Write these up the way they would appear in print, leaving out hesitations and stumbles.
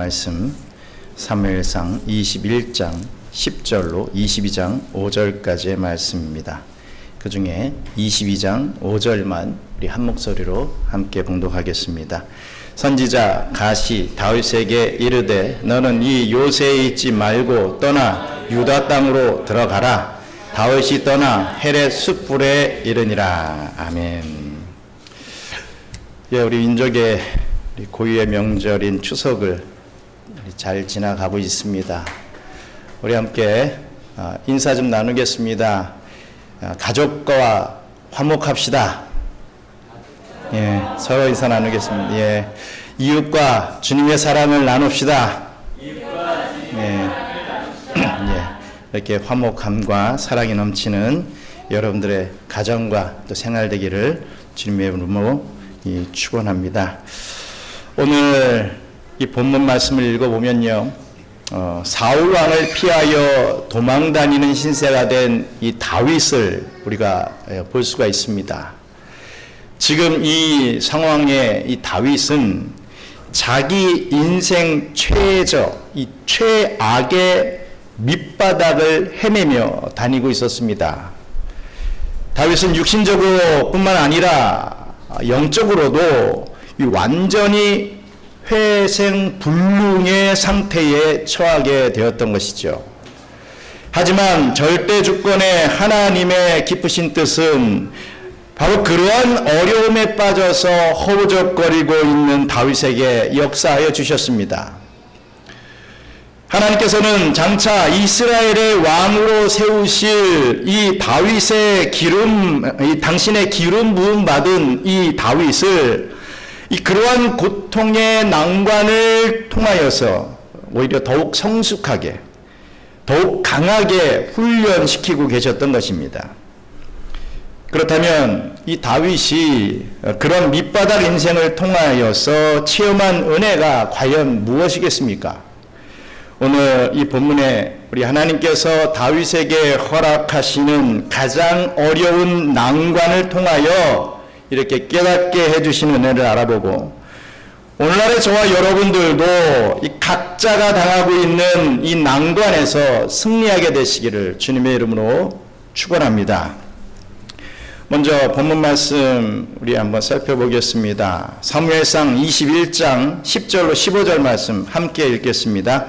말씀 사무엘상 21장 10절로 22장 5절까지의 말씀입니다. 그 중에 22장 5절만 우리 한 목소리로 함께 봉독하겠습니다. 선지자 갓이 다윗에게 이르되 너는 이 요새에 있지 말고 떠나 유다 땅으로 들어가라. 다윗이 떠나 헤렛 숯불에 이르니라. 아멘. 예, 우리 민족의 고유의 명절인 추석을 잘 지나가고 있습니다. 우리 함께 인사 좀 나누겠습니다. 가족과 화목합시다. 예, 서로 인사 나누겠습니다. 예, 이웃과 주님의 사랑을 나눕시다. 예, 예, 이렇게 화목함과 사랑이 넘치는 여러분들의 가정과 또 생활 되기를 주님의 이름으로 축원합니다. 오늘 이 본문 말씀을 읽어보면요, 사울 왕을 피하여 도망다니는 신세가 된 이 다윗을 우리가 볼 수가 있습니다. 지금 이 상황에 이 다윗은 자기 인생 최적, 이 최악의 밑바닥을 헤매며 다니고 있었습니다. 다윗은 육신적으로 뿐만 아니라 영적으로도 완전히 회생불능의 상태에 처하게 되었던 것이죠. 하지만 절대 주권의 하나님의 깊으신 뜻은 바로 그러한 어려움에 빠져서 허우적거리고 있는 다윗에게 역사하여 주셨습니다. 하나님께서는 장차 이스라엘의 왕으로 세우실 이 다윗의 당신의 기름 부음 받은 이 다윗을 그러한 고통의 난관을 통하여서 오히려 더욱 성숙하게, 더욱 강하게 훈련시키고 계셨던 것입니다. 그렇다면 이 다윗이 그런 밑바닥 인생을 통하여서 체험한 은혜가 과연 무엇이겠습니까? 오늘 이 본문에 우리 하나님께서 다윗에게 허락하시는 가장 어려운 난관을 통하여 이렇게 깨닫게 해주시는 은혜를 알아보고, 오늘날의 저와 여러분들도 이 각자가 당하고 있는 이 난관에서 승리하게 되시기를 주님의 이름으로 축원합니다. 먼저 본문 말씀 우리 한번 살펴보겠습니다. 사무엘상 21장 10절로 15절 말씀 함께 읽겠습니다.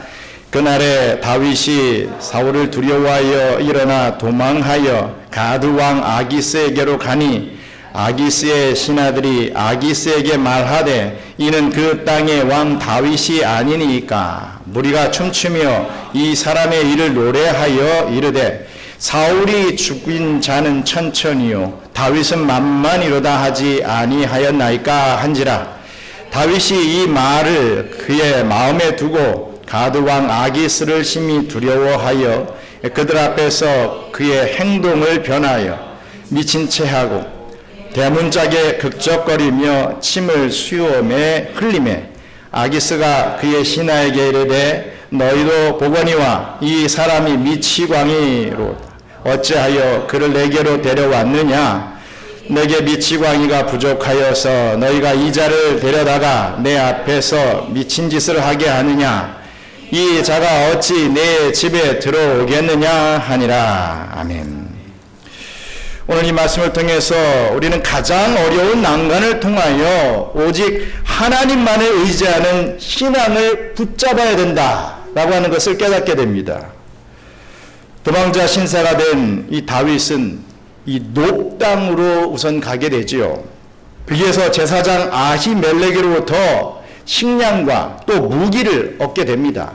그날에 다윗이 사울을 두려워하여 일어나 도망하여 가드 왕 아기스에게로 가니 아기스의 신하들이 아기스에게 말하되 이는 그 땅의 왕 다윗이 아니니까. 무리가 춤추며 이 사람의 일을 노래하여 이르되 사울이 죽인 자는 천천히요 다윗은 만만이로다 하지 아니하였나이까 한지라. 다윗이 이 말을 그의 마음에 두고 가드 왕 아기스를 심히 두려워하여 그들 앞에서 그의 행동을 변하여 미친 채 하고 대문짝에 극적거리며 침을 수염에 흘리매 아기스가 그의 신하에게 이르되 너희도 보거니와 이 사람이 미치광이로 어찌하여 그를 내게로 데려왔느냐. 내게 미치광이가 부족하여서 너희가 이 자를 데려다가 내 앞에서 미친 짓을 하게 하느냐. 이 자가 어찌 내 집에 들어오겠느냐 하니라. 아멘. 오늘 이 말씀을 통해서 우리는 가장 어려운 난관을 통하여 오직 하나님만을 의지하는 신앙을 붙잡아야 된다라고 하는 것을 깨닫게 됩니다. 도망자 신사가 된 이 다윗은 이 녹당으로 우선 가게 되지요. 거기에서 제사장 아히멜렉으로부터 식량과 또 무기를 얻게 됩니다.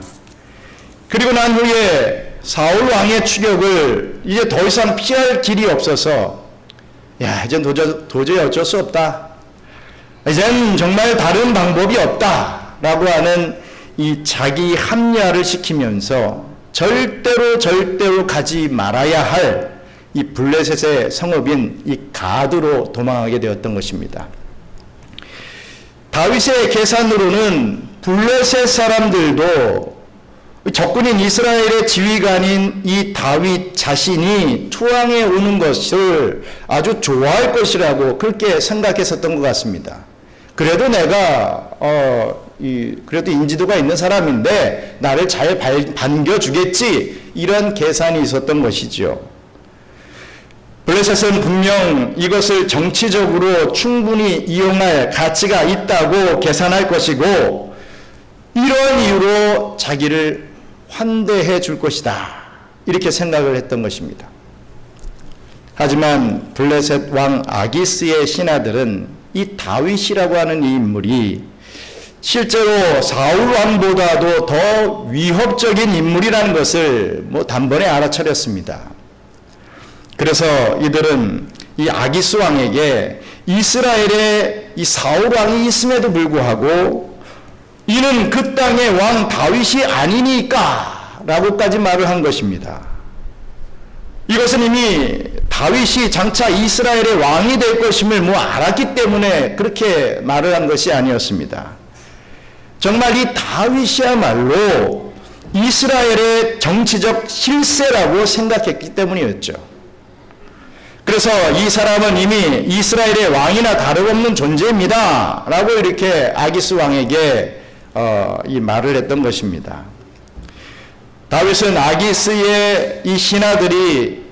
그리고 난 후에 사울 왕의 추격을 이제 더 이상 피할 길이 없어서 이젠 도저히 어쩔 수 없다. 이젠 정말 다른 방법이 없다라고 하는 이 자기 합리화를 시키면서 절대로 가지 말아야 할 이 블레셋의 성읍인 이 가드로 도망하게 되었던 것입니다. 다윗의 계산으로는 블레셋 사람들도 적군인 이스라엘의 지휘관인 이 다윗 자신이 투항해 오는 것을 아주 좋아할 것이라고 그렇게 생각했었던 것 같습니다. 그래도 내가 그래도 인지도가 있는 사람인데 나를 잘 반겨주겠지, 이런 계산이 있었던 것이죠. 블레셋은 분명 이것을 정치적으로 충분히 이용할 가치가 있다고 계산할 것이고, 이런 이유로 자기를 환대해 줄 것이다, 이렇게 생각을 했던 것입니다. 하지만 블레셋 왕 아기스의 신하들은 이 다윗이라고 하는 이 인물이 실제로 사울 왕보다도 더 위협적인 인물이라는 것을 단번에 알아차렸습니다. 그래서 이들은 이 아기스 왕에게 이스라엘에 이 사울 왕이 있음에도 불구하고 이는 그 땅의 왕 다윗이 아니니까 라고까지 말을 한 것입니다. 이것은 이미 다윗이 장차 이스라엘의 왕이 될 것임을 알았기 때문에 그렇게 말을 한 것이 아니었습니다. 정말 이 다윗이야말로 이스라엘의 정치적 실세라고 생각했기 때문이었죠. 그래서 이 사람은 이미 이스라엘의 왕이나 다름없는 존재입니다 라고 이렇게 아기스 왕에게 이 말을 했던 것입니다. 다윗은 아기스의 이 신하들이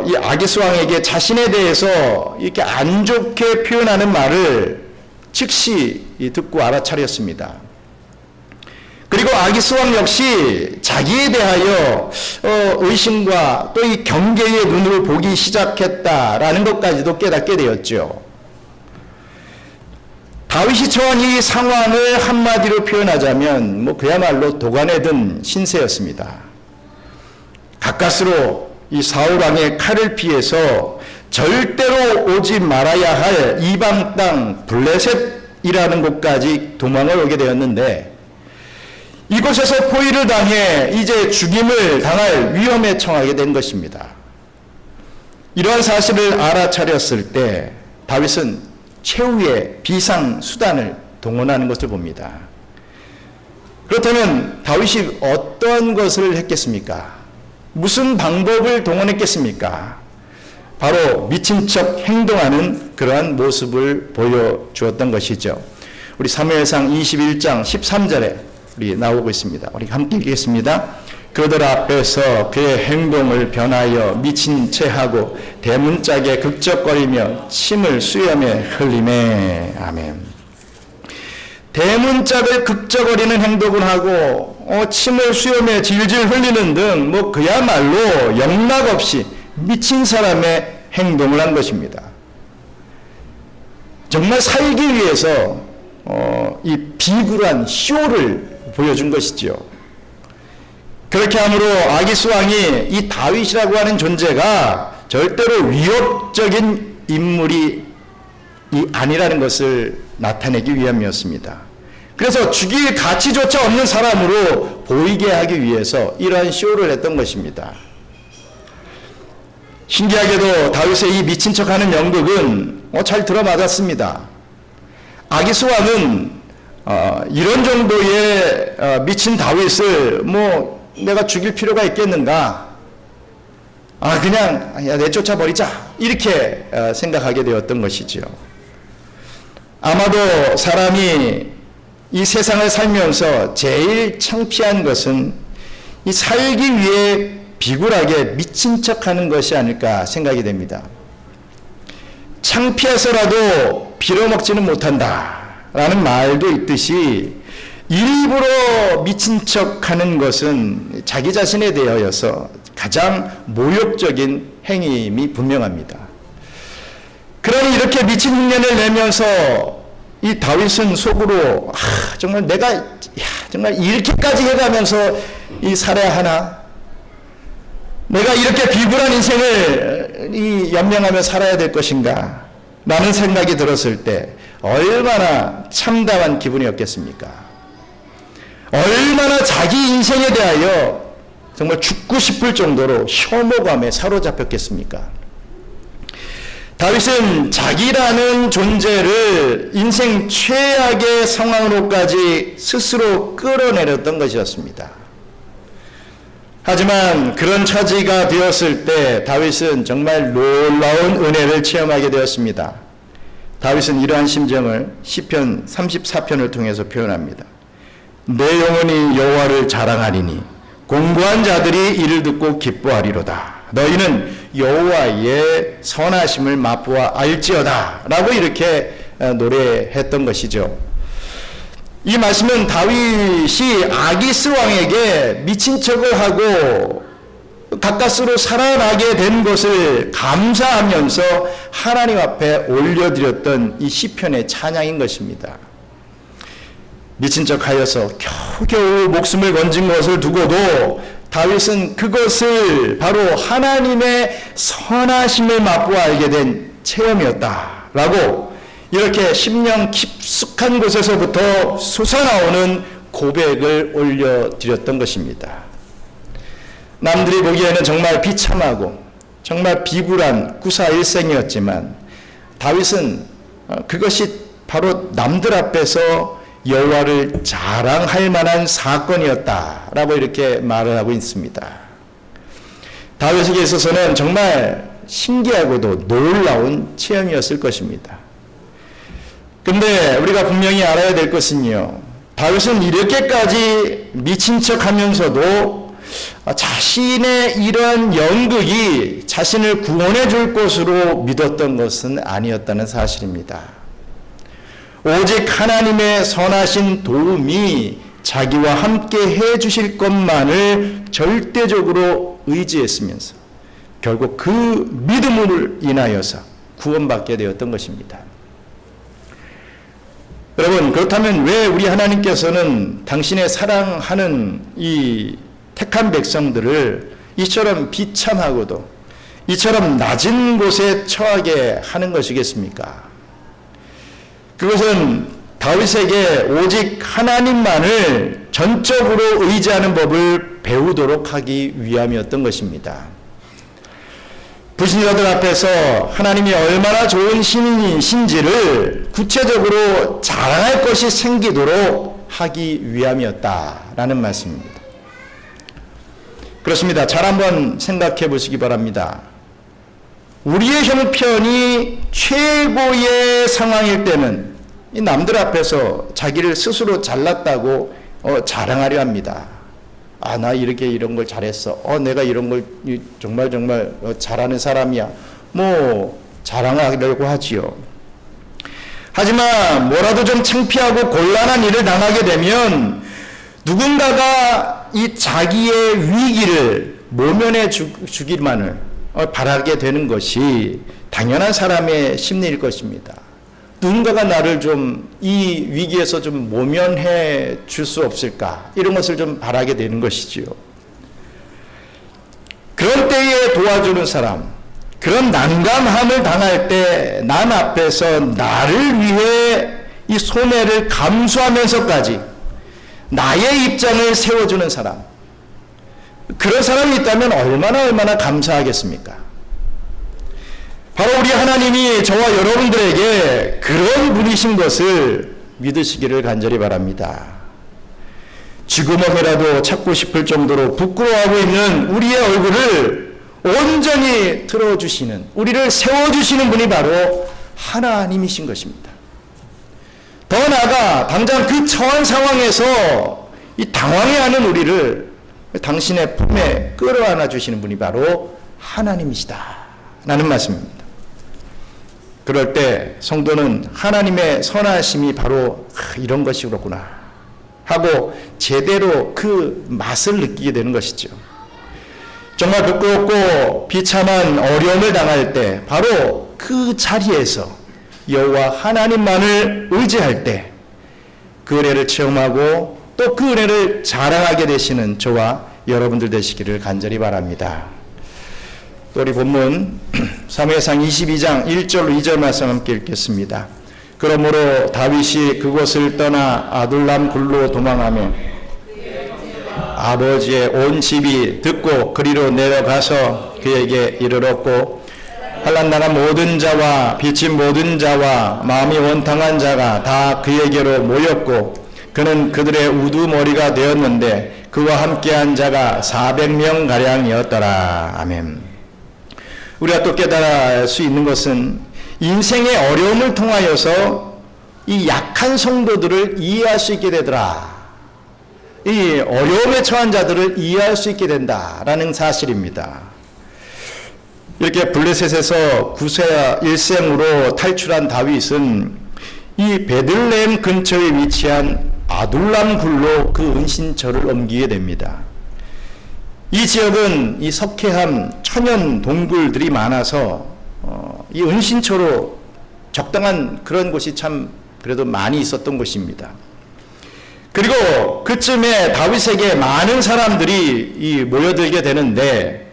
이 아기스 왕에게 자신에 대해서 이렇게 안 좋게 표현하는 말을 즉시 듣고 알아차렸습니다. 그리고 아기스 왕 역시 자기에 대하여 의심과 또 이 경계의 눈으로 보기 시작했다라는 것까지도 깨닫게 되었죠. 다윗이 처한 이 상황을 한마디로 표현하자면 그야말로 도관에 든 신세였습니다. 가까스로 이 사울 왕의 칼을 피해서 절대로 오지 말아야 할 이방 땅 블레셋이라는 곳까지 도망을 오게 되었는데, 이곳에서 포위를 당해 이제 죽임을 당할 위험에 처하게 된 것입니다. 이러한 사실을 알아차렸을 때 다윗은 최후의 비상수단을 동원하는 것을 봅니다. 그렇다면 다윗이 어떤 것을 했겠습니까? 무슨 방법을 동원했겠습니까? 바로 미친 척 행동하는 그러한 모습을 보여주었던 것이죠. 우리 사무엘상 21장 13절에 우리 나오고 있습니다. 우리 함께 읽겠습니다. 그들 앞에서 그의 행동을 변하여 미친 채 하고 대문짝에 극적거리며 침을 수염에 흘리매. 아멘. 대문짝을 극적거리는 행동을 하고 침을 수염에 질질 흘리는 등 그야말로 영락없이 미친 사람의 행동을 한 것입니다. 정말 살기 위해서 이 비굴한 쇼를 보여준 것이죠. 그렇게 함으로 아기스 왕이 이 다윗이라고 하는 존재가 절대로 위협적인 인물이 아니라는 것을 나타내기 위함이었습니다. 그래서 죽일 가치조차 없는 사람으로 보이게 하기 위해서 이러한 쇼를 했던 것입니다. 신기하게도 다윗의 이 미친 척하는 연극은 잘 들어맞았습니다. 아기스 왕은 이런 정도의 미친 다윗을 내가 죽일 필요가 있겠는가? 그냥 내쫓아버리자, 이렇게 생각하게 되었던 것이죠. 아마도 사람이 이 세상을 살면서 제일 창피한 것은 이 살기 위해 비굴하게 미친 척하는 것이 아닐까 생각이 됩니다. 창피해서라도 빌어먹지는 못한다 라는 말도 있듯이 일부러 미친 척하는 것은 자기 자신에 대하여서 가장 모욕적인 행위임이 분명합니다. 그러니 이렇게 미친 흉내를 내면서 이 다윗은 속으로 정말 내가 정말 이렇게까지 해가면서 살아야 하나? 내가 이렇게 비굴한 인생을 연명하며 살아야 될 것인가? 라는 생각이 들었을 때 얼마나 참담한 기분이었겠습니까? 얼마나 자기 인생에 대하여 정말 죽고 싶을 정도로 혐오감에 사로잡혔겠습니까? 다윗은 자기라는 존재를 인생 최악의 상황으로까지 스스로 끌어내렸던 것이었습니다. 하지만 그런 처지가 되었을 때 다윗은 정말 놀라운 은혜를 체험하게 되었습니다. 다윗은 이러한 심정을 시편 34편을 통해서 표현합니다. 내 영혼이 여호와를 자랑하리니 공고한 자들이 이를 듣고 기뻐하리로다. 너희는 여호와의 선하심을 맛보아 알지어다 라고 이렇게 노래했던 것이죠. 이 말씀은 다윗이 아기스 왕에게 미친 척을 하고 가까스로 살아나게 된 것을 감사하면서 하나님 앞에 올려드렸던 이 시편의 찬양인 것입니다. 미친 척하여서 겨우겨우 목숨을 건진 것을 두고도 다윗은 그것을 바로 하나님의 선하심을 맛보아 알게 된 체험이었다라고 이렇게 심령 깊숙한 곳에서부터 솟아나오는 고백을 올려드렸던 것입니다. 남들이 보기에는 정말 비참하고 정말 비굴한 구사일생이었지만 다윗은 그것이 바로 남들 앞에서 여호와를 자랑할 만한 사건이었다라고 이렇게 말을 하고 있습니다. 다윗에게 있어서는 정말 신기하고도 놀라운 체험이었을 것입니다. 근데 우리가 분명히 알아야 될 것은요, 다윗은 이렇게까지 미친 척하면서도 자신의 이런 연극이 자신을 구원해 줄 것으로 믿었던 것은 아니었다는 사실입니다. 오직 하나님의 선하신 도움이 자기와 함께 해 주실 것만을 절대적으로 의지했으면서 결국 그 믿음을 인하여서 구원받게 되었던 것입니다. 여러분, 그렇다면 왜 우리 하나님께서는 당신의 사랑하는 이 택한 백성들을 이처럼 비참하고도 이처럼 낮은 곳에 처하게 하는 것이겠습니까? 그것은 다윗에게 오직 하나님만을 전적으로 의지하는 법을 배우도록 하기 위함이었던 것입니다. 불신자들 앞에서 하나님이 얼마나 좋은 신인이신지를 구체적으로 자랑할 것이 생기도록 하기 위함이었다라는 말씀입니다. 그렇습니다. 잘 한번 생각해 보시기 바랍니다. 우리의 형편이 최고의 상황일 때는 이 남들 앞에서 자기를 스스로 잘났다고 자랑하려 합니다. 아, 나 이런 걸 잘했어. 내가 이런 걸 정말 잘하는 사람이야. 뭐 자랑하려고 하지요. 하지만 뭐라도 좀 창피하고 곤란한 일을 당하게 되면 누군가가 이 자기의 위기를 모면해 주기만을 바라게 되는 것이 당연한 사람의 심리일 것입니다. 누군가가 나를 좀 이 위기에서 좀 모면해 줄 수 없을까? 이런 것을 좀 바라게 되는 것이지요. 그런 때에 도와주는 사람, 그런 난감함을 당할 때 남 앞에서 나를 위해 이 손해를 감수하면서까지 나의 입장을 세워주는 사람, 그런 사람이 있다면 얼마나 감사하겠습니까? 바로 우리 하나님이 저와 여러분들에게 그런 분이신 것을 믿으시기를 간절히 바랍니다. 쥐구멍이라도 찾고 싶을 정도로 부끄러워하고 있는 우리의 얼굴을 온전히 틀어주시는, 우리를 세워주시는 분이 바로 하나님이신 것입니다. 더 나아가 당장 그 처한 상황에서 이 당황해하는 우리를 당신의 품에 끌어안아 주시는 분이 바로 하나님이시다 라는 말씀입니다. 그럴 때 성도는 하나님의 선하심이 바로 이런 것이 그렇구나 하고 제대로 그 맛을 느끼게 되는 것이죠. 정말 부끄럽고 비참한 어려움을 당할 때 바로 그 자리에서 여호와 하나님만을 의지할 때 그 은혜를 체험하고 또 그 은혜를 자랑하게 되시는 저와 여러분들 되시기를 간절히 바랍니다. 우리 본문 사무엘상 22장 1절로 2절 말씀 함께 읽겠습니다. 그러므로 다윗이 그곳을 떠나 아둘람 굴로 도망하며 아버지의 온 집이 듣고 그리로 내려가서 그에게 이르렀고 환난 당한 모든 자와 빚진 모든 자와 마음이 원탕한 자가 다 그에게로 모였고 그는 그들의 우두머리가 되었는데 그와 함께한 자가 400명가량이었더라. 아멘. 우리가 또 깨달을 수 있는 것은 인생의 어려움을 통하여서 이 약한 성도들을 이해할 수 있게 되더라. 이 어려움에 처한 자들을 이해할 수 있게 된다라는 사실입니다. 이렇게 블레셋에서 구세아 일생으로 탈출한 다윗은 이 베들레헴 근처에 위치한 아둘람 굴로 그 은신처를 옮기게 됩니다. 이 지역은 이 석회암 천연 동굴들이 많아서 이 은신처로 적당한 그런 곳이 참 그래도 많이 있었던 곳입니다. 그리고 그쯤에 다윗에게 많은 사람들이 모여들게 되는데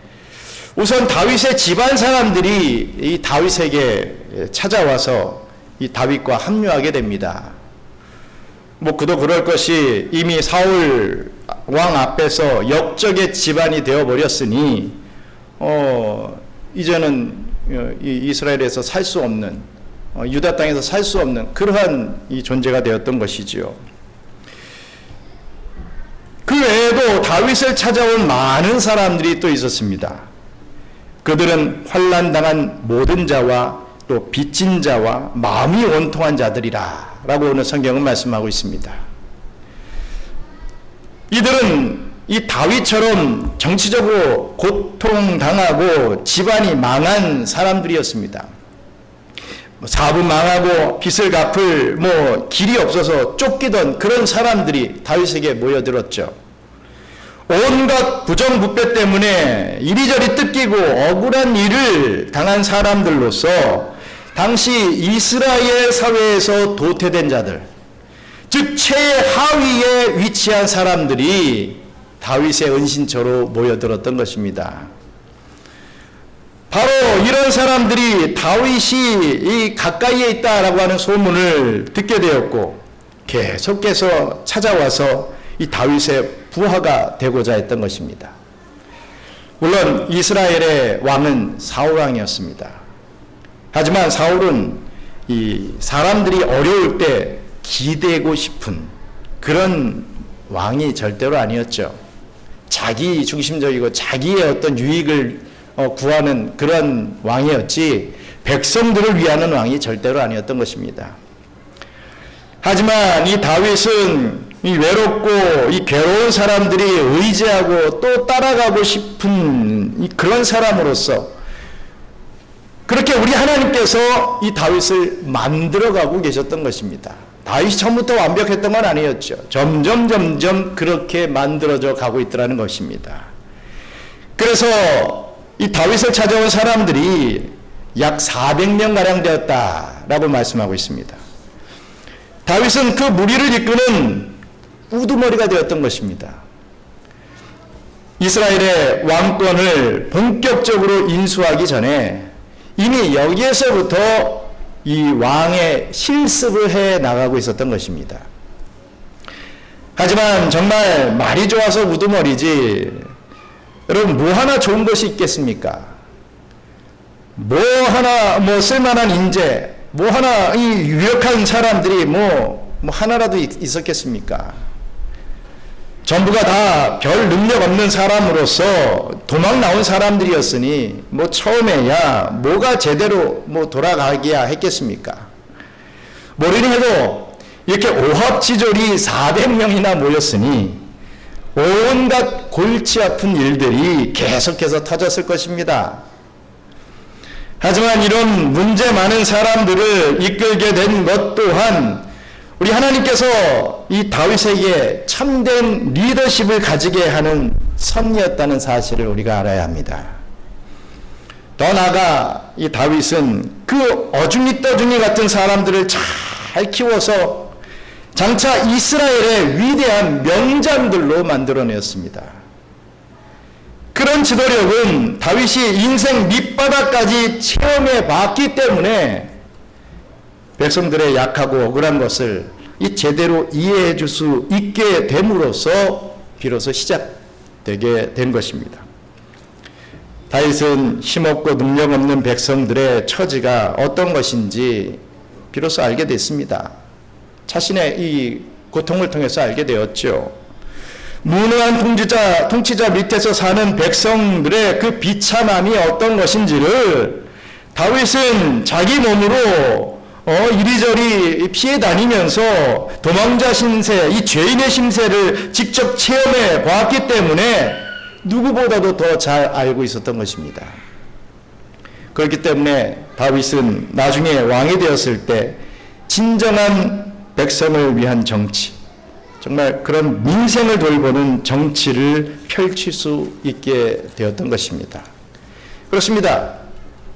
우선 다윗의 집안 사람들이 이 다윗에게 찾아와서 이 다윗과 합류하게 됩니다. 뭐 그도 그럴 것이 이미 사울 왕 앞에서 역적의 집안이 되어버렸으니 이제는 이스라엘에서 살 수 없는 유다 땅에서 살 수 없는 그러한 이 존재가 되었던 것이지요. 그 외에도 다윗을 찾아온 많은 사람들이 또 있었습니다. 그들은 환난당한 모든 자와 또 빚진 자와 마음이 원통한 자들이라 라고 오늘 성경은 말씀하고 있습니다. 이들은 이 다윗처럼 정치적으로 고통당하고 집안이 망한 사람들이었습니다. 사부 망하고 빚을 갚을 길이 없어서 쫓기던 그런 사람들이 다윗에게 모여들었죠. 온갖 부정부패 때문에 이리저리 뜯기고 억울한 일을 당한 사람들로서 당시 이스라엘 사회에서 도태된 자들, 즉 최하위에 위치한 사람들이 다윗의 은신처로 모여들었던 것입니다. 바로 이런 사람들이 다윗이 가까이에 있다라고 하는 소문을 듣게 되었고 계속해서 찾아와서 이 다윗의 부하가 되고자 했던 것입니다. 물론 이스라엘의 왕은 사울 왕이었습니다. 하지만 사울은 이 사람들이 어려울 때 기대고 싶은 그런 왕이 절대로 아니었죠. 자기 중심적이고 자기의 어떤 유익을 구하는 그런 왕이었지 백성들을 위하는 왕이 절대로 아니었던 것입니다. 하지만 이 다윗은 이 외롭고 이 괴로운 사람들이 의지하고 또 따라가고 싶은 그런 사람으로서 그렇게 우리 하나님께서 이 다윗을 만들어가고 계셨던 것입니다. 다윗이 처음부터 완벽했던 건 아니었죠. 점점 그렇게 만들어져 가고 있더라는 것입니다. 그래서 이 다윗을 찾아온 사람들이 약 400명가량 되었다라고 말씀하고 있습니다. 다윗은 그 무리를 이끄는 우두머리가 되었던 것입니다. 이스라엘의 왕권을 본격적으로 인수하기 전에 이미 여기에서부터 이 왕의 실습을 해 나가고 있었던 것입니다. 하지만 정말 말이 좋아서 우두머리지 여러분 뭐 하나 좋은 것이 있겠습니까? 뭐 하나 쓸만한 인재 뭐 하나 이 유력한 사람들이 뭐 하나라도 있었겠습니까? 전부가 다 별 능력 없는 사람으로서 도망 나온 사람들이었으니 처음에야 뭐가 제대로 돌아가기야 했겠습니까? 모르니 해도 이렇게 오합지졸이 400명이나 모였으니 온갖 골치 아픈 일들이 계속해서 터졌을 것입니다. 하지만 이런 문제 많은 사람들을 이끌게 된 것 또한 우리 하나님께서 이 다윗에게 참된 리더십을 가지게 하는 섭리였다는 사실을 우리가 알아야 합니다. 더 나아가 이 다윗은 그 어중이 떠중이 같은 사람들을 잘 키워서 장차 이스라엘의 위대한 명장들로 만들어냈습니다. 그런 지도력은 다윗이 인생 밑바닥까지 체험해 봤기 때문에 백성들의 약하고 억울한 것을 제대로 이해해 줄 수 있게 됨으로써 비로소 시작되게 된 것입니다. 다윗은 힘없고 능력 없는 백성들의 처지가 어떤 것인지 비로소 알게 됐습니다. 자신의 이 고통을 통해서 알게 되었죠. 무능한 통치자 밑에서 사는 백성들의 그 비참함이 어떤 것인지를 다윗은 자기 몸으로 이리저리 피해 다니면서 도망자 신세, 이 죄인의 심세를 직접 체험해 보았기 때문에 누구보다도 더 잘 알고 있었던 것입니다. 그렇기 때문에 다윗은 나중에 왕이 되었을 때 진정한 백성을 위한 정치, 정말 그런 민생을 돌보는 정치를 펼칠 수 있게 되었던 것입니다. 그렇습니다.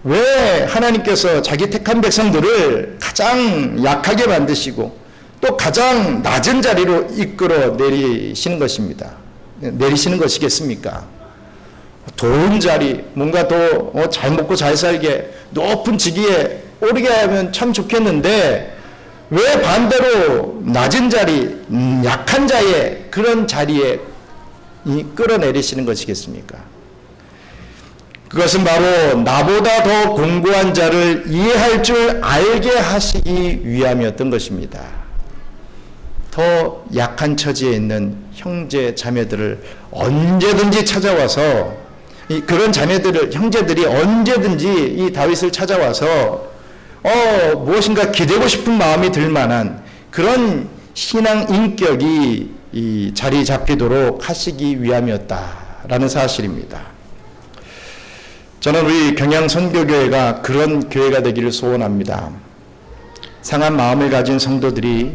왜 하나님께서 자기 택한 백성들을 가장 약하게 만드시고 또 가장 낮은 자리로 이끌어 내리시는 것이겠습니까? 좋은 자리, 뭔가 더 잘 먹고 잘 살게 높은 직위에 오르게 하면 참 좋겠는데 왜 반대로 낮은 자리, 약한 자의 그런 자리에 끌어내리시는 것이겠습니까? 그것은 바로 나보다 더 공고한 자를 이해할 줄 알게 하시기 위함이었던 것입니다. 더 약한 처지에 있는 형제 자매들을 언제든지 찾아와서 그런 형제들이 언제든지 이 다윗을 찾아와서 무엇인가 기대고 싶은 마음이 들 만한 그런 신앙 인격이 이 자리 잡히도록 하시기 위함이었다라는 사실입니다. 저는 우리 경양선교교회가 그런 교회가 되기를 소원합니다. 상한 마음을 가진 성도들이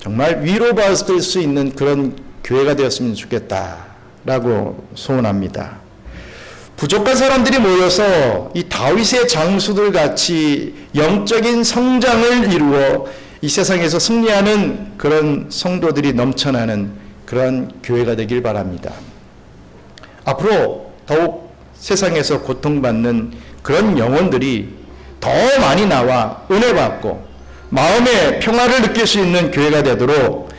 정말 위로받을 수 있는 그런 교회가 되었으면 좋겠다라고 소원합니다. 부족한 사람들이 모여서 이 다윗의 장수들 같이 영적인 성장을 이루어 이 세상에서 승리하는 그런 성도들이 넘쳐나는 그런 교회가 되길 바랍니다. 앞으로 더욱 세상에서 고통받는 그런 영혼들이 더 많이 나와 은혜받고 마음의 평화를 느낄 수 있는 교회가 되도록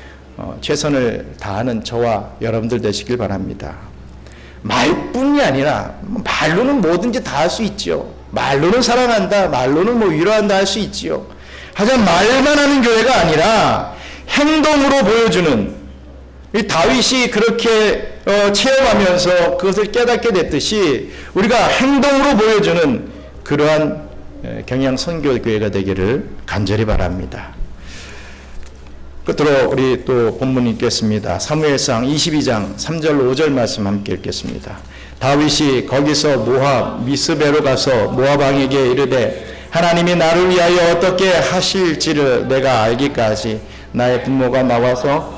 최선을 다하는 저와 여러분들 되시길 바랍니다. 말뿐이 아니라 말로는 뭐든지 다 할 수 있지요. 말로는 사랑한다, 말로는 위로한다 할 수 있지요. 하지만 말만 하는 교회가 아니라 행동으로 보여주는, 이 다윗이 그렇게 체험하면서 그것을 깨닫게 됐듯이 우리가 행동으로 보여주는 그러한 경양 선교교회가 되기를 간절히 바랍니다. 끝으로 우리 또 본문 읽겠습니다. 사무엘상 22장 3절 5절 말씀 함께 읽겠습니다. 다윗이 거기서 모압 미스베로 가서 모압 왕에게 이르되 하나님이 나를 위하여 어떻게 하실지를 내가 알기까지 나의 부모가 나와서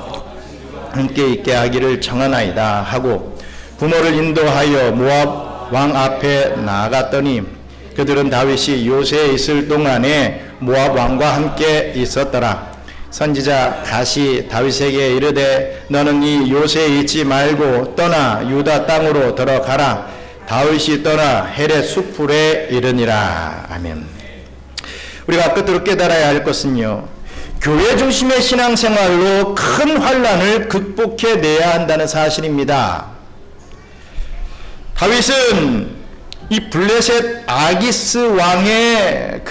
함께 있게 하기를 청하나이다 하고 부모를 인도하여 모압 왕 앞에 나아갔더니 그들은 다윗이 요새에 있을 동안에 모압 왕과 함께 있었더라. 선지자 갓이 다윗에게 이르되 너는 이 요새에 있지 말고 떠나 유다 땅으로 들어가라. 다윗이 떠나 헤렛 수풀에 이르니라. 아멘. 우리가 끝으로 깨달아야 할 것은요, 교회 중심의 신앙생활로 큰 환난을 극복해내야 한다는 사실입니다. 다윗은 이 블레셋 아기스 왕의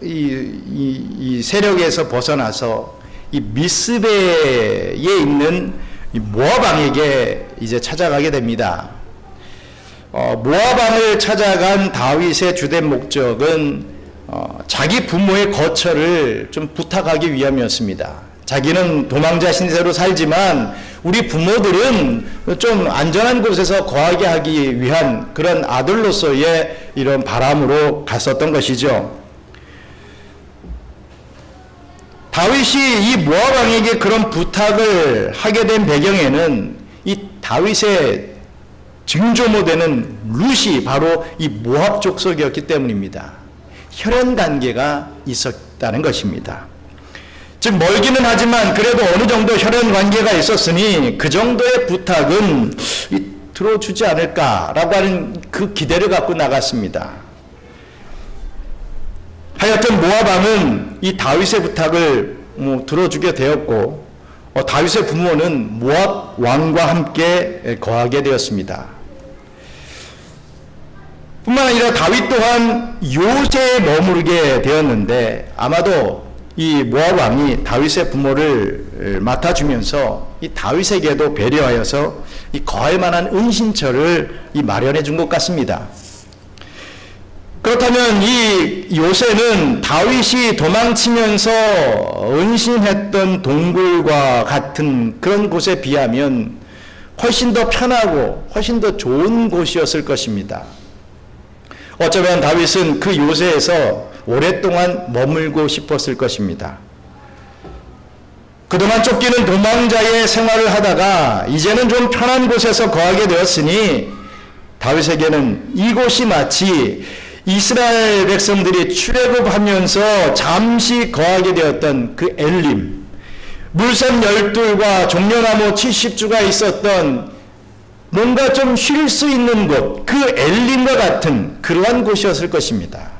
이 세력에서 벗어나서 이 미스베에 있는 이 모압 왕에게 이제 찾아가게 됩니다. 모압 왕을 찾아간 다윗의 주된 목적은 자기 부모의 거처를 좀 부탁하기 위함이었습니다. 자기는 도망자 신세로 살지만 우리 부모들은 좀 안전한 곳에서 거하게 하기 위한 그런 아들로서의 이런 바람으로 갔었던 것이죠. 다윗이 이 모압 왕에게 그런 부탁을 하게 된 배경에는 이 다윗의 증조모 되는 룻이 바로 이 모압 족속이었기 때문입니다. 혈연 관계가 있었다는 것입니다. 즉 멀기는 하지만 그래도 어느 정도 혈연 관계가 있었으니 그 정도의 부탁은 들어주지 않을까라고 하는 그 기대를 갖고 나갔습니다. 하여튼 모압 왕은 이 다윗의 부탁을 들어주게 되었고 다윗의 부모는 모압 왕과 함께 거하게 되었습니다. 뿐만 아니라 다윗 또한 요새에 머무르게 되었는데 아마도 이 모압 왕이 다윗의 부모를 맡아주면서 이 다윗에게도 배려하여서 이 거할 만한 은신처를 이 마련해 준 것 같습니다. 2 사무엘상 22장 3절 5절 말씀 함께 읽겠습니다. 다윗이 거기서 모압 왕 미스베로 가서 모압 왕과 함께 있었더라. 선지자 갓이 다윗에게 이르되 하나님이 나를 위하여 어떻게 하실지를 내가 알기까지 나의 부모가 나와서 함께 있게 하기를 청하나이다 하고 부모를 인도하여 모압 왕 앞에 나아갔더니 그들은 다윗이 요새에 있을 동안에 모압 왕과 함께 있었더라. 그렇다면 이 요새는 다윗이 도망치면서 은신했던 동굴과 같은 그런 곳에 비하면 훨씬 더 편하고 훨씬 더 좋은 곳이었을 것입니다. 어쩌면 다윗은 그 요새에서 오랫동안 머물고 싶었을 것입니다. 그동안 쫓기는 도망자의 생활을 하다가 이제는 좀 편한 곳에서 거하게 되었으니 다윗에게는 이곳이 마치 이스라엘 백성들이 출애굽하면서 잠시 거하게 되었던 그 엘림, 물샘 12과 종려나무 70주가 있었던 뭔가 좀 쉴 수 있는 곳, 그 엘림과 같은 그러한 곳이었을 것입니다.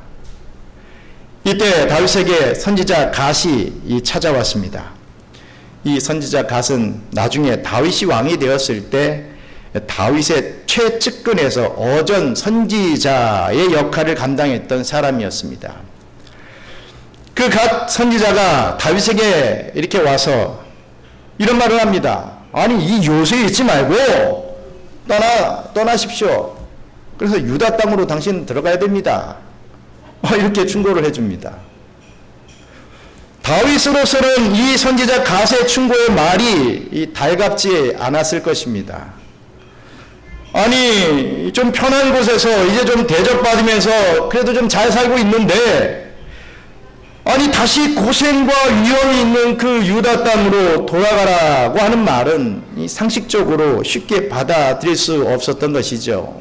이때 다윗에게 선지자 갓이 찾아왔습니다. 이 선지자 갓은 나중에 다윗이 왕이 되었을 때 다윗의 최측근에서 어전 선지자의 역할을 감당했던 사람이었습니다. 그 갓 선지자가 다윗에게 이렇게 와서 이런 말을 합니다. 아니, 이 요새에 있지 말고 떠나십시오. 그래서 유다 땅으로 당신 들어가야 됩니다. 이렇게 충고를 해줍니다. 다윗으로서는 이 선지자 갓의 충고의 말이 달갑지 않았을 것입니다. 아니, 좀 편한 곳에서 이제 좀 대접받으면서 그래도 좀 잘 살고 있는데, 아니, 다시 고생과 위험이 있는 그 유다 땅으로 돌아가라고 하는 말은 상식적으로 쉽게 받아들일 수 없었던 것이죠.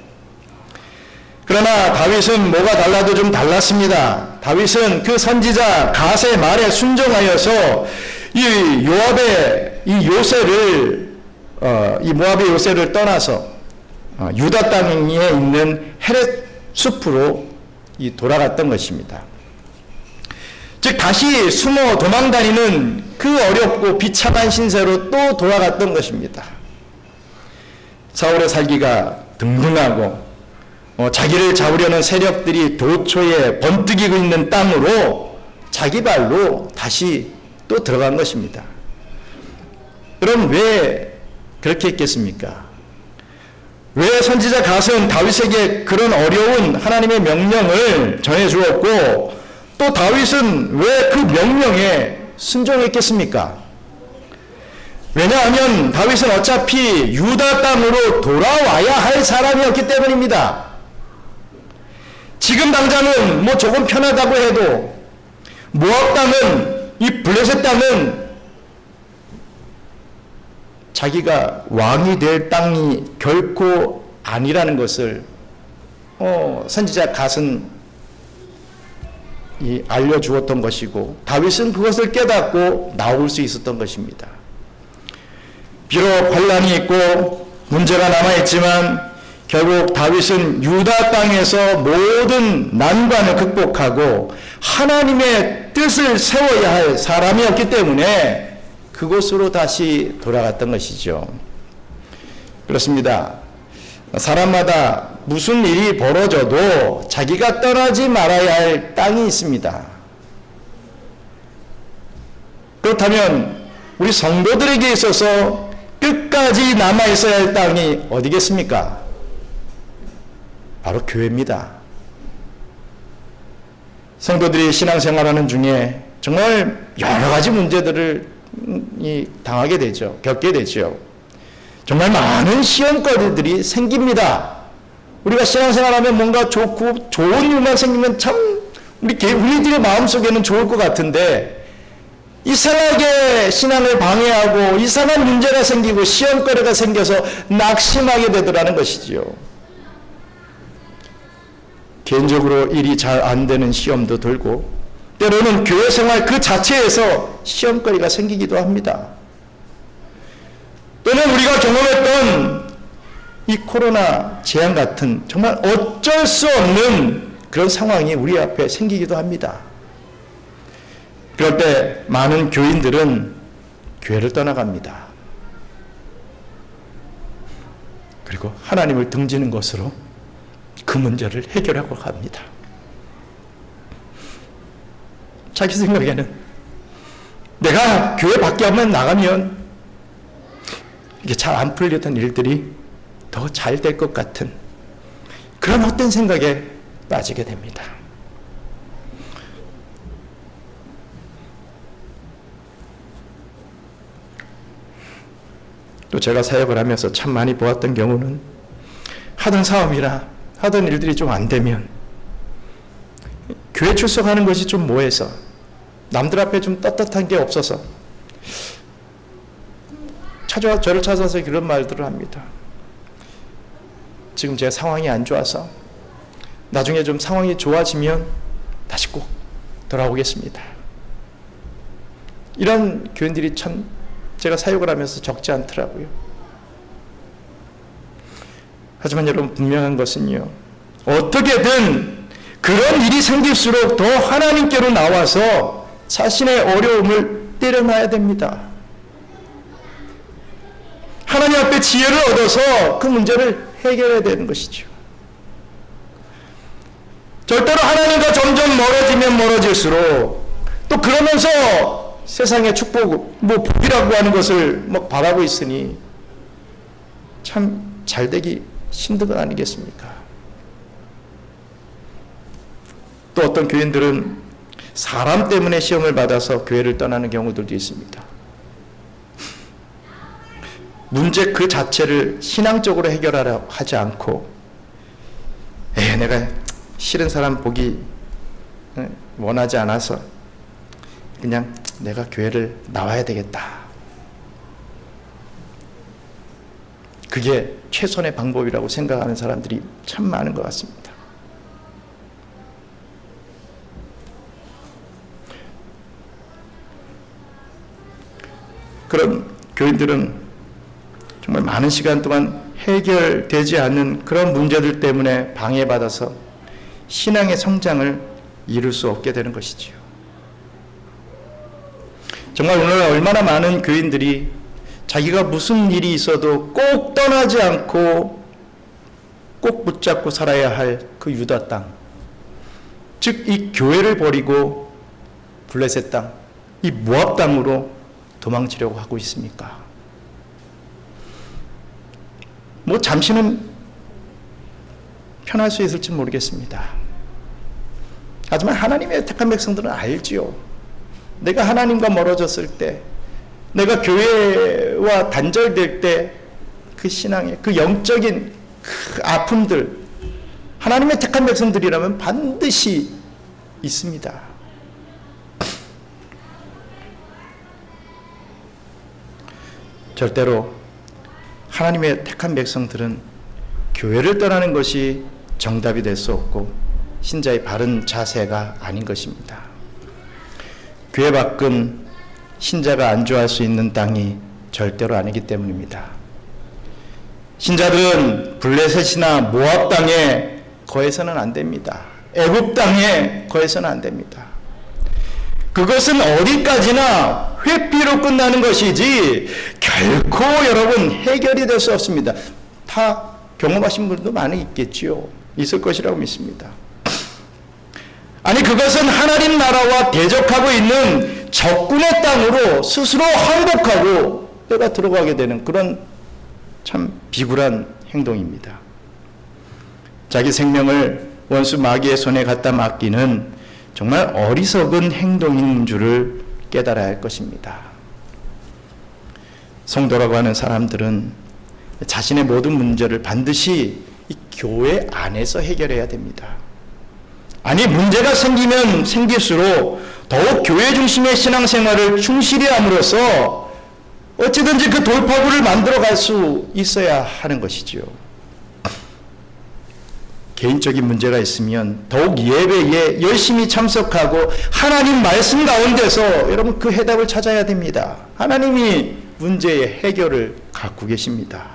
그러나 다윗은 뭐가 달라도 좀 달랐습니다. 다윗은 그 선지자 갓의 말에 순종하여서 이 요압의 이 요새를 이 모압의 요새를 떠나서 유다 땅에 있는 헤렛 숲으로 돌아갔던 것입니다. 즉 다시 숨어 도망다니는 그 어렵고 비참한 신세로 또 돌아갔던 것입니다. 사울의 살기가 등등하고 자기를 잡으려는 세력들이 도초에 번뜩이고 있는 땅으로 자기 발로 다시 또 들어간 것입니다. 그럼 왜 그렇게 했겠습니까? 왜 선지자 갓은 다윗에게 그런 어려운 하나님의 명령을 전해주었고 또 다윗은 왜 그 명령에 순종했겠습니까? 왜냐하면 다윗은 어차피 유다 땅으로 돌아와야 할 사람이었기 때문입니다. 지금 당장은 뭐 조금 편하다고 해도 모압 땅은, 이 블레셋 땅은 자기가 왕이 될 땅이 결코 아니라는 것을 선지자 갓은 알려주었던 것이고 다윗은 그것을 깨닫고 나올 수 있었던 것입니다. 비록 환난이 있고 문제가 남아있지만 결국 다윗은 유다 땅에서 모든 난관을 극복하고 하나님의 뜻을 세워야 할 사람이었기 때문에 그곳으로 다시 돌아갔던 것이죠. 그렇습니다. 사람마다 무슨 일이 벌어져도 자기가 떠나지 말아야 할 땅이 있습니다. 그렇다면 우리 성도들에게 있어서 끝까지 남아있어야 할 땅이 어디겠습니까? 바로 교회입니다. 성도들이 신앙생활하는 중에 정말 여러 가지 문제들을 당하게 되죠. 겪게 되죠. 정말 많은 시험거리들이 생깁니다. 우리가 신앙생활하면 뭔가 좋고 좋은 일만 생기면 참 우리들의 마음속에는 좋을 것 같은데 이상하게 신앙을 방해하고 이상한 문제가 생기고 시험거리가 생겨서 낙심하게 되더라는 것이지요. 개인적으로 일이 잘 안 되는 시험도 들고 때로는 교회 생활 그 자체에서 시험거리가 생기기도 합니다. 또는 우리가 경험했던 이 코로나 재앙 같은 정말 어쩔 수 없는 그런 상황이 우리 앞에 생기기도 합니다. 그럴 때 많은 교인들은 교회를 떠나갑니다. 그리고 하나님을 등지는 것으로 그 문제를 해결하고 갑니다. 자기 생각에는 내가 교회 밖에 한번 나가면 이게 잘 안 풀렸던 일들이 더 잘 될 것 같은 그런 헛된 생각에 빠지게 됩니다. 또 제가 사역을 하면서 참 많이 보았던 경우는 하던 사업이나 하던 일들이 좀 안 되면 교회 출석하는 것이 좀 뭐해서 남들 앞에 좀 떳떳한 게 없어서 저를 찾아서 그런 말들을 합니다. 지금 제 상황이 안 좋아서 나중에 좀 상황이 좋아지면 다시 꼭 돌아오겠습니다. 이런 교인들이 참 제가 사역을 하면서 적지 않더라고요. 하지만 여러분, 분명한 것은요, 어떻게든 그런 일이 생길수록 더 하나님께로 나와서 자신의 어려움을 때려놔야 됩니다. 하나님 앞에 지혜를 얻어서 그 문제를 해결해야 되는 것이죠. 절대로 하나님과 점점 멀어지면 멀어질수록 또 그러면서 세상의 축복, 복이라고 하는 것을 바라고 있으니 참 잘되기 힘든 건 아니겠습니까? 또 어떤 교인들은 사람 때문에 시험을 받아서 교회를 떠나는 경우들도 있습니다. 문제 그 자체를 신앙적으로 해결하려 하지 않고 내가 싫은 사람 보기 원하지 않아서 그냥 내가 교회를 나와야 되겠다. 그게 최선의 방법이라고 생각하는 사람들이 참 많은 것 같습니다. 그런 교인들은 정말 많은 시간 동안 해결되지 않는 그런 문제들 때문에 방해받아서 신앙의 성장을 이룰 수 없게 되는 것이지요. 정말 오늘 얼마나 많은 교인들이 자기가 무슨 일이 있어도 꼭 떠나지 않고 꼭 붙잡고 살아야 할 그 유다 땅, 즉 이 교회를 버리고 블레셋 땅, 이 모압 땅으로 도망치려고 하고 있습니까? 잠시는 편할 수 있을지 모르겠습니다. 하지만 하나님의 택한 백성들은 알지요. 내가 하나님과 멀어졌을 때, 내가 교회와 단절될 때 그 신앙의 그 영적인 그 아픔들, 하나님의 택한 백성들이라면 반드시 있습니다. 절대로 하나님의 택한 백성들은 교회를 떠나는 것이 정답이 될 수 없고 신자의 바른 자세가 아닌 것입니다. 교회 밖은 신자가 안주할 수 있는 땅이 절대로 아니기 때문입니다. 신자들은 블레셋이나 모압 땅에 거해서는 안 됩니다. 애굽 땅에 거해서는 안 됩니다. 그것은 어디까지나 회피로 끝나는 것이지 결코 여러분 해결이 될 수 없습니다. 다 경험하신 분도 많이 있겠지요. 있을 것이라고 믿습니다. 아니, 그것은 하나님 나라와 대적하고 있는 적군의 땅으로 스스로 항복하고 내가 들어가게 되는 그런 참 비굴한 행동입니다. 자기 생명을 원수 마귀의 손에 갖다 맡기는 정말 어리석은 행동인 줄을 깨달아야 할 것입니다. 성도라고 하는 사람들은 자신의 모든 문제를 반드시 이 교회 안에서 해결해야 됩니다. 아니, 문제가 생기면 생길수록 더욱 교회 중심의 신앙생활을 충실히 함으로써 어찌든지 그 돌파구를 만들어갈 수 있어야 하는 것이지요. 개인적인 문제가 있으면 더욱 예배에 열심히 참석하고 하나님 말씀 가운데서 여러분 그 해답을 찾아야 됩니다. 하나님이 문제의 해결을 갖고 계십니다.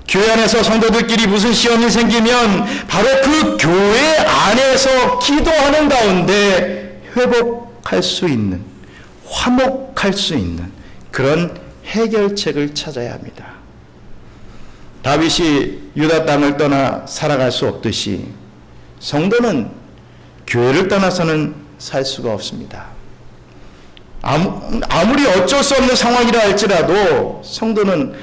교회 안에서 성도들끼리 무슨 시험이 생기면 바로 그 교회 안에서 기도하는 가운데 회복할 수 있는, 화목할 수 있는 그런 해결책을 찾아야 합니다. 다윗이 유다 땅을 떠나 살아갈 수 없듯이 성도는 교회를 떠나서는 살 수가 없습니다. 아무리 어쩔 수 없는 상황이라 할지라도 성도는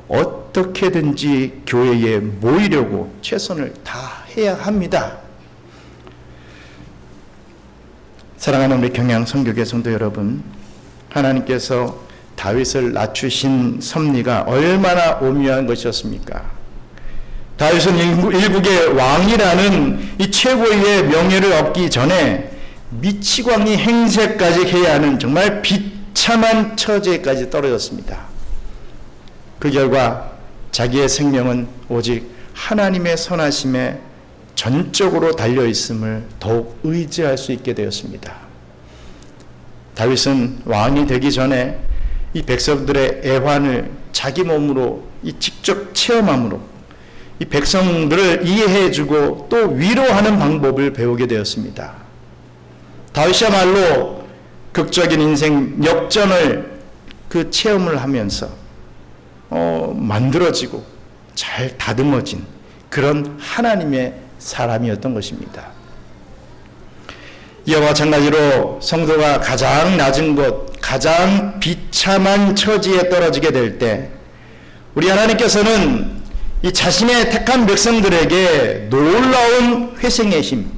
어떻게든지 교회에 모이려고 최선을 다해야 해야 합니다. 사랑하는 우리 경양 선교회 성도 여러분, 하나님께서 다윗을 낮추신 섭리가 얼마나 오묘한 것이었습니까? 다윗은 일국의 왕이라는 이 최고의 명예를 얻기 전에 미치광이 행세까지 해야 하는 정말 비참한 처지까지 떨어졌습니다. 그 결과 자기의 생명은 오직 하나님의 선하심에 전적으로 달려있음을 더욱 의지할 수 있게 되었습니다. 다윗은 왕이 되기 전에 이 백성들의 애환을 자기 몸으로 직접 체험함으로 이 백성들을 이해해주고 또 위로하는 방법을 배우게 되었습니다. 다윗이야말로 극적인 인생 역전을 그 체험을 하면서 만들어지고 잘 다듬어진 그런 하나님의 사람이었던 것입니다. 이와 마찬가지로 성도가 가장 낮은 곳, 가장 비참한 처지에 떨어지게 될 때 우리 하나님께서는 이 자신의 택한 백성들에게 놀라운 회생의 힘,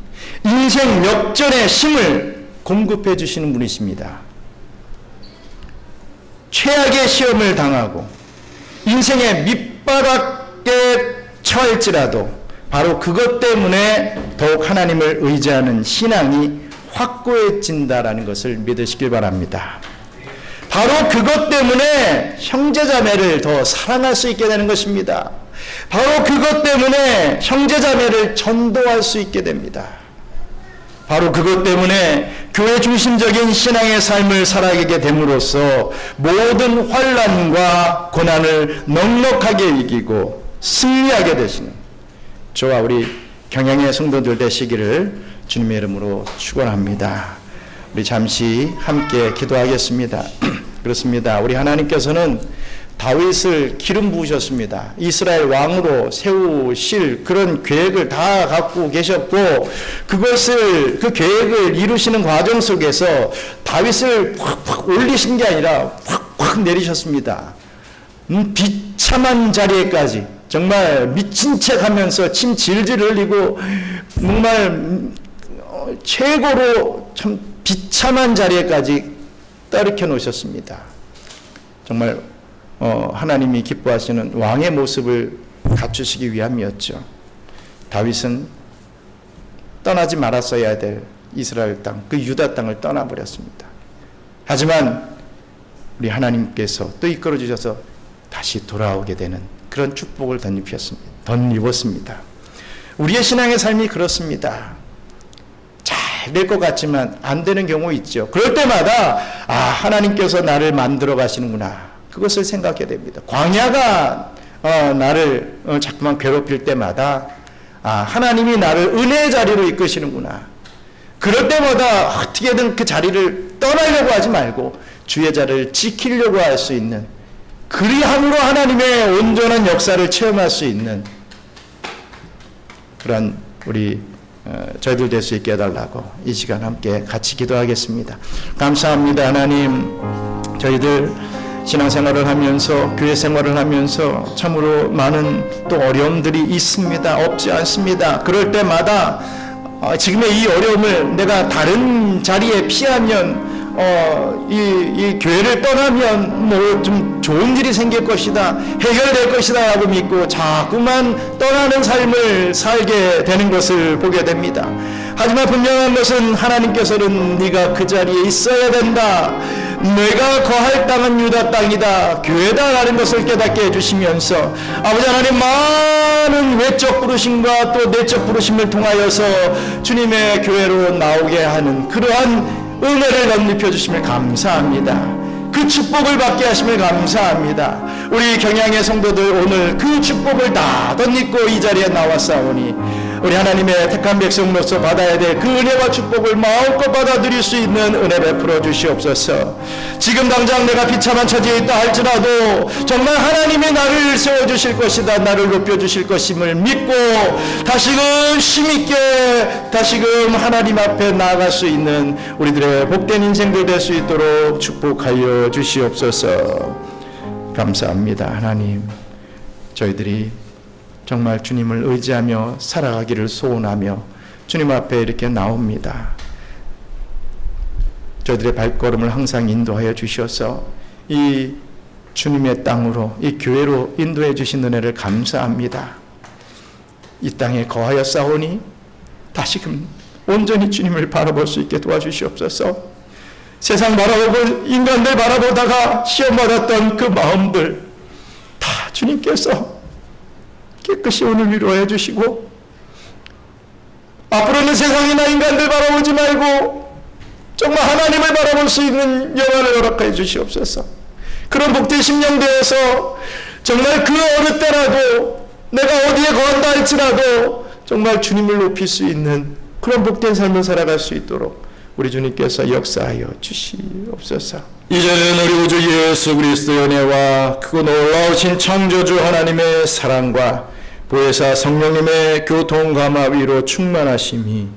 인생 역전의 힘을 공급해 주시는 분이십니다. 최악의 시험을 당하고 인생의 밑바닥에 처할지라도 바로 그것 때문에 더욱 하나님을 의지하는 신앙이 확고해진다라는 것을 믿으시길 바랍니다. 바로 그것 때문에 형제자매를 더 사랑할 수 있게 되는 것입니다. 바로 그것 때문에 형제자매를 전도할 수 있게 됩니다. 바로 그것 때문에 교회 중심적인 신앙의 삶을 살아가게 됨으로써 모든 환난과 고난을 넉넉하게 이기고 승리하게 되시는 저와 우리 경양의 성도들 되시기를 주님의 이름으로 축원합니다. 우리 잠시 함께 기도하겠습니다. 그렇습니다. 우리 하나님께서는 다윗을 기름 부으셨습니다. 이스라엘 왕으로 세우실 그런 계획을 다 갖고 계셨고 그 계획을 이루시는 과정 속에서 다윗을 확 올리신 게 아니라 확 내리셨습니다. 비참한 자리에까지 정말 미친 척 하면서 침 질질 흘리고 정말 최고로 참 비참한 자리에까지 떨어켜 놓으셨습니다. 정말 하나님이 기뻐하시는 왕의 모습을 갖추시기 위함이었죠. 다윗은 떠나지 말았어야 될 이스라엘 땅, 그 유다 땅을 떠나버렸습니다. 하지만 우리 하나님께서 또 이끌어 주셔서 다시 돌아오게 되는 그런 축복을 덧입었습니다. 우리의 신앙의 삶이 그렇습니다. 잘 될 것 같지만 안 되는 경우 있죠. 그럴 때마다 하나님께서 나를 만들어 가시는구나. 그것을 생각해야 됩니다. 광야가 나를 자꾸만 괴롭힐 때마다 하나님이 나를 은혜의 자리로 이끄시는구나. 그럴 때마다 어떻게든 그 자리를 떠나려고 하지 말고 주의 자리를 지키려고 할 수 있는, 그리함으로 하나님의 온전한 역사를 체험할 수 있는 그런 우리 저희들 될 수 있게 해달라고 이 시간 함께 같이 기도하겠습니다. 감사합니다. 하나님, 저희들 신앙생활을 하면서 교회 생활을 하면서 참으로 많은 또 어려움들이 있습니다. 없지 않습니다. 그럴 때마다 지금의 이 어려움을 내가 다른 자리에 피하면 이 교회를 떠나면 뭐 좀 좋은 일이 생길 것이다, 해결될 것이다 라고 믿고 자꾸만 떠나는 삶을 살게 되는 것을 보게 됩니다. 하지만 분명한 것은 하나님께서는 네가 그 자리에 있어야 된다, 내가 거할 땅은 유다 땅이다, 교회다라는 것을 깨닫게 해주시면서 아버지 하나님, 많은 외적 부르심과 또 내적 부르심을 통하여서 주님의 교회로 나오게 하는 그러한 은혜를 덧입혀 주심을 감사합니다. 그 축복을 받게 하심을 감사합니다. 우리 경양의 성도들 오늘 그 축복을 다 덧입고 이 자리에 나왔사오니 우리 하나님의 택한 백성으로서 받아야 될 그 은혜와 축복을 마음껏 받아들일 수 있는 은혜 베풀어 주시옵소서. 지금 당장 내가 비참한 처지에 있다 할지라도 정말 하나님이 나를 세워주실 것이다, 나를 높여주실 것임을 믿고 다시금 힘있게 다시금 하나님 앞에 나아갈 수 있는 우리들의 복된 인생들 될 수 있도록 축복하여 주시옵소서. 감사합니다. 하나님, 저희들이 정말 주님을 의지하며 살아가기를 소원하며 주님 앞에 이렇게 나옵니다. 저들의 발걸음을 항상 인도하여 주셔서 이 주님의 땅으로, 이 교회로 인도해 주신 은혜를 감사합니다. 이 땅에 거하여 싸우니 다시금 온전히 주님을 바라볼 수 있게 도와주시옵소서. 세상 바라보고 인간들 바라보다가 시험받았던 그 마음들 다 주님께서 깨끗이 오늘 위로해 주시고, 앞으로는 세상이나 인간들 바라보지 말고 정말 하나님을 바라볼 수 있는 영안을 허락해 주시옵소서. 그런 복된 심령 되어서 정말 그 어느 때라도 내가 어디에 거한다 할지라도 정말 주님을 높일 수 있는 그런 복된 삶을 살아갈 수 있도록 우리 주님께서 역사하여 주시옵소서. 이제는 우리 우주 예수 그리스도의 은혜와 크고 놀라우신 창조주 하나님의 사랑과 보혜사 성령님의 교통감화 위로 충만하심이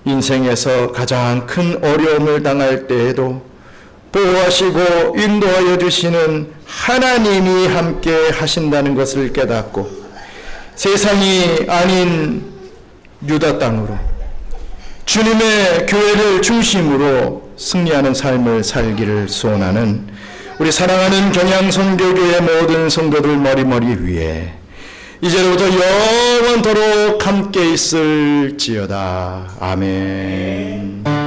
인생에서 가장 큰 어려움을 당할 때에도 보호하시고 인도하여 주시는 하나님이 함께 하신다는 것을 깨닫고 세상이 아닌 유다 땅으로 주님의 교회를 중심으로 승리하는 삶을 살기를 소원하는 우리 사랑하는 경양선교교회 모든 성도들 머리머리 위에 이제로부터 영원토록 함께 있을지어다. 아멘.